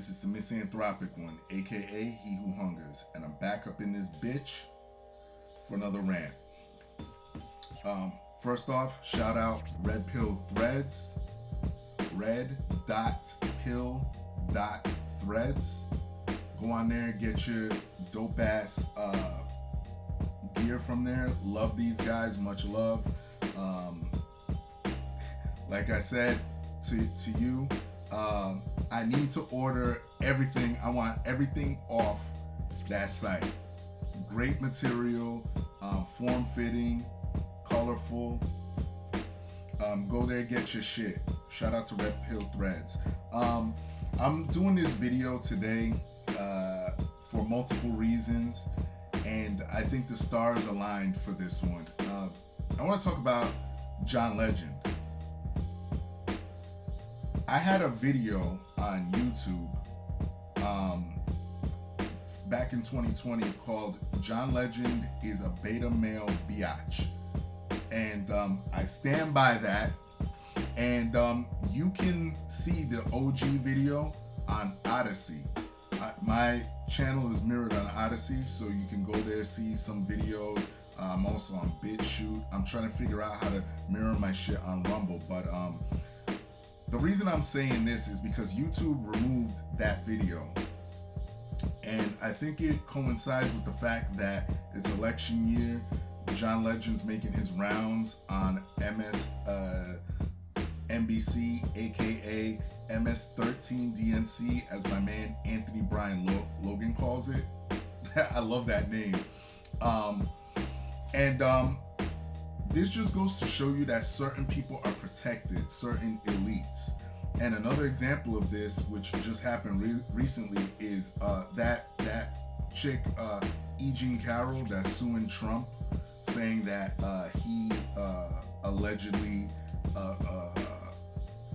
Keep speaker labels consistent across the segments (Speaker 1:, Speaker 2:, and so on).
Speaker 1: bitches, it's the misanthropic one, aka He Who Hungers, and I'm back up in this bitch for another rant. First off, shout out Red Pill Threads, red.pill.threads. Go on there, get your dope ass gear from there. Love these guys, much love. Like I said to you, I need to order everything. I want everything off that site. Great material, form-fitting, colorful. Go there, get your shit. Shout out to Red Pill Threads. I'm doing this video today for multiple reasons, and I think the stars aligned for this one. I want to talk about John Legend. I had a video on YouTube back in 2020 called John Legend is a Beta Male Biatch. And I stand by that. And you can see the OG video on Odyssey. My channel is mirrored on Odyssey, so you can go there, see some videos. I'm also on BitChute. I'm trying to figure out how to mirror my shit on Rumble. But the reason I'm saying this is because YouTube removed that video. And I think it coincides with the fact that it's election year. John Legend's making his rounds on NBC, aka MS13 DNC, as my man Anthony Brian Logan calls it. I love that name. This just goes to show you that certain people are protected, certain elites. And another example of this, which just happened recently, is that chick, E. Jean Carroll, that's suing Trump, saying that he allegedly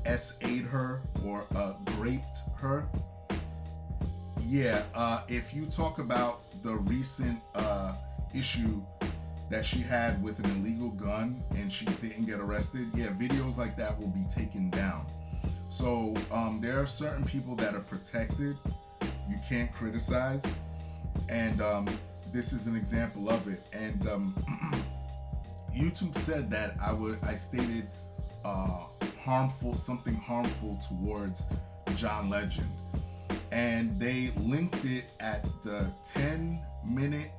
Speaker 1: SA'd her or graped her. Yeah, if you talk about the recent issue that she had with an illegal gun and she didn't get arrested, yeah, videos like that will be taken down. So there are certain people that are protected, you can't criticize, and this is an example of it. And YouTube said that I stated something harmful towards John Legend, and they linked it at the 10-minute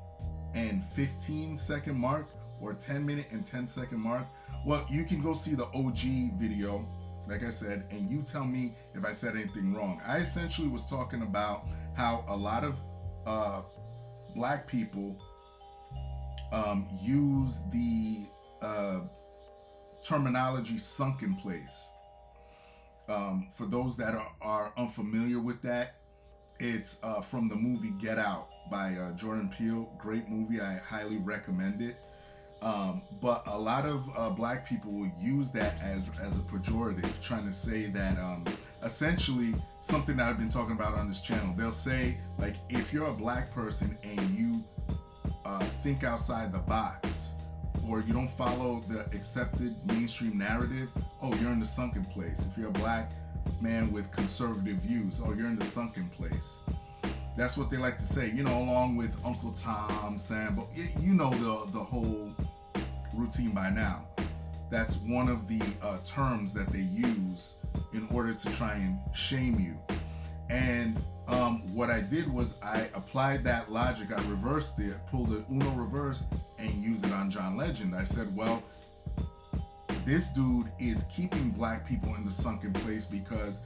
Speaker 1: and 15-second mark, or 10-minute and 10-second mark. Well, you can go see the OG video, like I said, and you tell me if I said anything wrong. I essentially was talking about how a lot of black people use the terminology sunken place. For those that are unfamiliar with that, it's from the movie Get Out by Jordan Peele. Great movie, I highly recommend it. But a lot of black people will use that as a pejorative, trying to say that essentially something that I've been talking about on this channel. They'll say, like, if you're a black person and you think outside the box, or you don't follow the accepted mainstream narrative, oh, you're in the sunken place. If you're a black man with conservative views, oh, you're in the sunken place. That's what they like to say, you know, along with Uncle Tom, Sam, but you know the whole routine by now. That's one of the terms that they use in order to try and shame you. And what I did was I applied that logic, I reversed it, pulled an Uno reverse, and used it on John Legend. I said, well, this dude is keeping black people in the sunken place because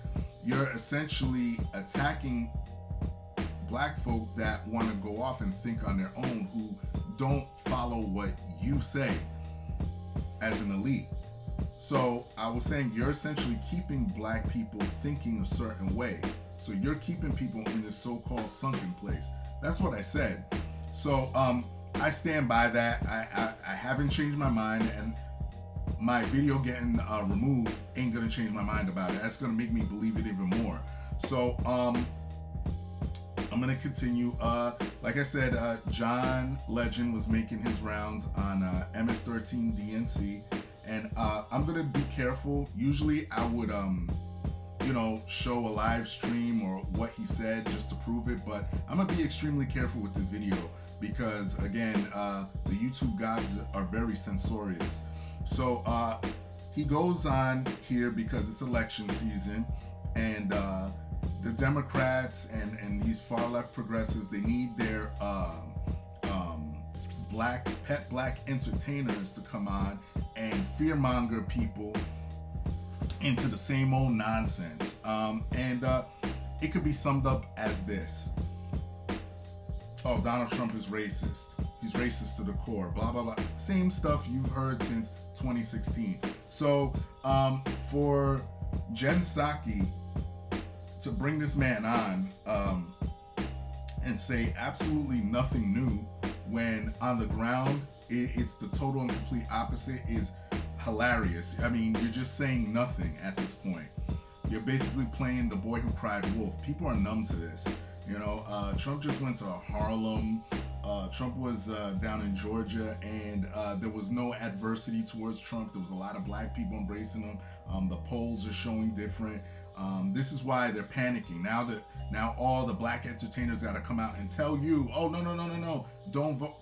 Speaker 1: you're essentially attacking black folk that want to go off and think on their own, who don't follow what you say as an elite. So I was saying you're essentially keeping black people thinking a certain way. So you're keeping people in this so-called sunken place. That's what I said. So I stand by that. I haven't changed my mind, and my video getting removed ain't gonna change my mind about it. That's gonna make me believe it even more. So I'm gonna continue. Like I said, John Legend was making his rounds on MS13 DNC, and I'm gonna be careful. Usually I would show a live stream or what he said just to prove it, but I'm gonna be extremely careful with this video because, again, the YouTube gods are very censorious. So he goes on here because it's election season, and the Democrats and these far left progressives, they need their black entertainers to come on and fearmonger people into the same old nonsense. And it could be summed up as this: oh, Donald Trump is racist. He's racist to the core, blah, blah, blah. Same stuff you've heard since 2016. So for Jen Psaki to bring this man on and say absolutely nothing new when on the ground it's the total and complete opposite is hilarious. I mean, you're just saying nothing at this point. You're basically playing the boy who cried wolf. People are numb to this. Trump just went to Harlem. Trump was down in Georgia, and there was no adversity towards Trump. There was a lot of black people embracing him. The polls are showing different. This is why they're panicking now all the black entertainers got to come out and tell you, oh, no, don't vote.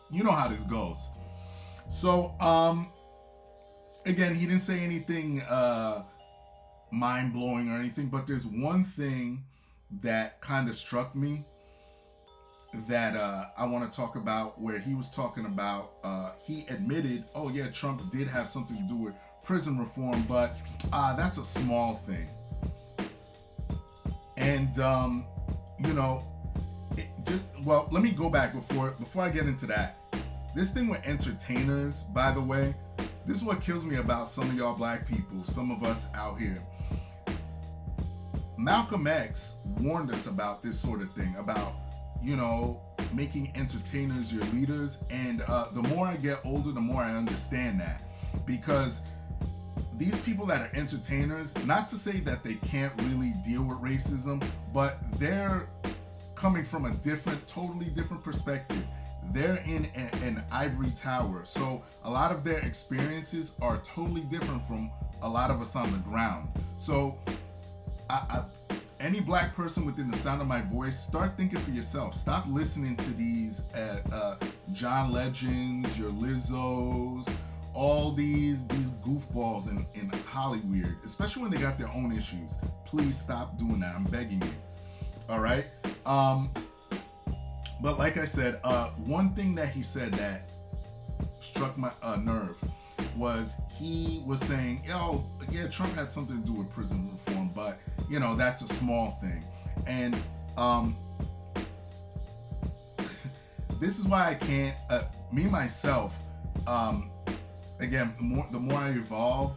Speaker 1: You know how this goes. So again, he didn't say anything mind-blowing or anything, but there's one thing that kind of struck me that I want to talk about, where he was talking about, he admitted, oh yeah, Trump did have something to do with prison reform, but that's a small thing. And well, let me go back before I get into that. This thing with entertainers, by the way, this is what kills me about some of y'all black people, some of us out here. Malcolm X warned us about this sort of thing, about making entertainers your leaders, and the more I get older, the more I understand that, because these people that are entertainers, not to say that they can't really deal with racism, but they're coming from a totally different perspective. They're in an ivory tower, so a lot of their experiences are totally different from a lot of us on the ground. So any black person within the sound of my voice, start thinking for yourself. Stop listening to these John Legends, your Lizzos, all these goofballs in Hollywood, especially when they got their own issues. Please stop doing that. I'm begging you. All right. But like I said, one thing that he said that struck my nerve was he was saying, yeah, Trump had something to do with prison reform, but that's a small thing. And this is why I can't, me myself, again, the more I evolve,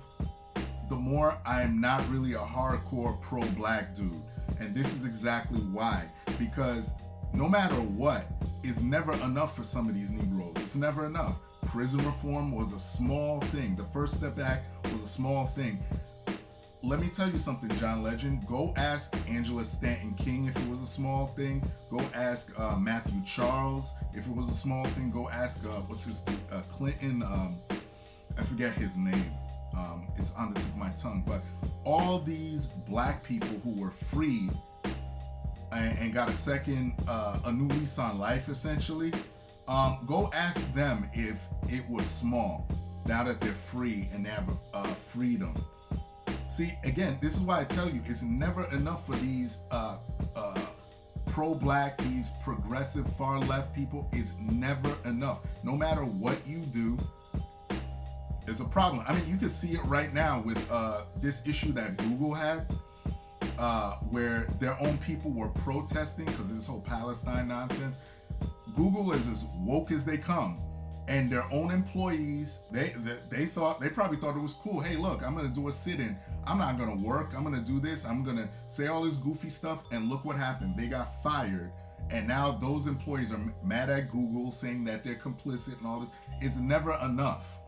Speaker 1: the more I'm not really a hardcore pro-black dude. And this is exactly why. Because no matter what, it's never enough for some of these Negroes. It's never enough. Prison reform was a small thing. The First Step Act was a small thing. Let me tell you something, John Legend. Go ask Angela Stanton King if it was a small thing. Go ask Matthew Charles if it was a small thing. Go ask, Clinton, I forget his name. It's on the tip of my tongue. But all these black people who were freed and got a new lease on life, essentially, go ask them if it was small, now that they're free and they have freedom. See, again, this is why I tell you, it's never enough for these pro-black, these progressive far left people. It's never enough. No matter what you do, there's a problem. I mean, you can see it right now with this issue that Google had, where their own people were protesting because of this whole Palestine nonsense. Google is as woke as they come, and their own employees, they probably thought it was cool. Hey, look, I'm gonna do a sit-in. I'm not gonna work. I'm gonna do this. I'm gonna say all this goofy stuff, and look what happened. They got fired, and now those employees are mad at Google, saying that they're complicit and all this. It's never enough.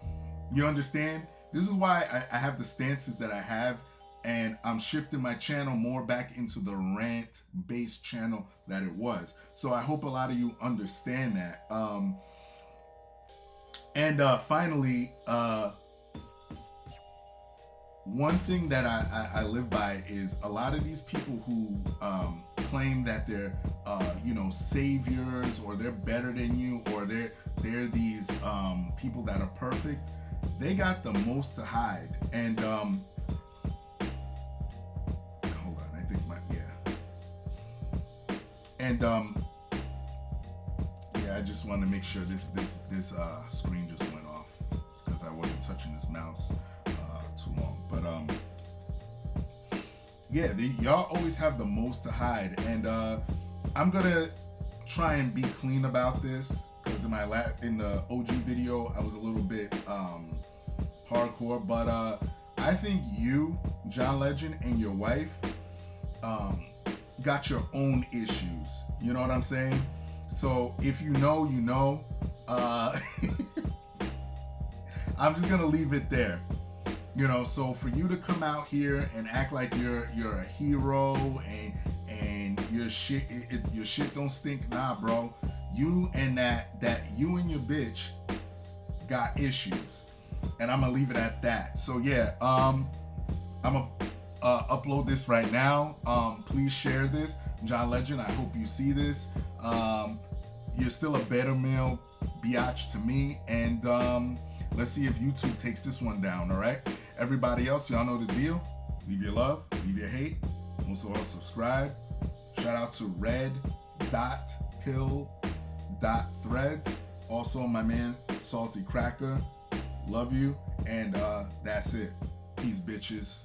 Speaker 1: You understand? This is why I have the stances that I have, and I'm shifting my channel more back into the rant-based channel that it was. So I hope a lot of you understand that. And finally, one thing that I live by is a lot of these people who claim that they're saviors, or they're better than you, or they're these people that are perfect. They got the most to hide. And hold on, I think and I just want to make sure this screen just went off because I wasn't touching this mouse too long. But y'all always have the most to hide, and I'm gonna try and be clean about this, because in the OG video I was a little bit hardcore. But I think you, John Legend, and your wife got your own issues. You know what I'm saying? So if you know, you know. I'm just gonna leave it there. So for you to come out here and act like you're a hero and your shit don't stink, nah, bro. You and you and your bitch got issues, and I'm gonna leave it at that. So yeah, I'm gonna upload this right now. Please share this, John Legend. I hope you see this. You're still a better male biatch to me, and let's see if YouTube takes this one down. All right, everybody else, y'all know the deal. Leave your love, leave your hate. Also, subscribe. Shout out to red.pill.threads. Also, my man Salty Cracker. Love you, and that's it. Peace, bitches.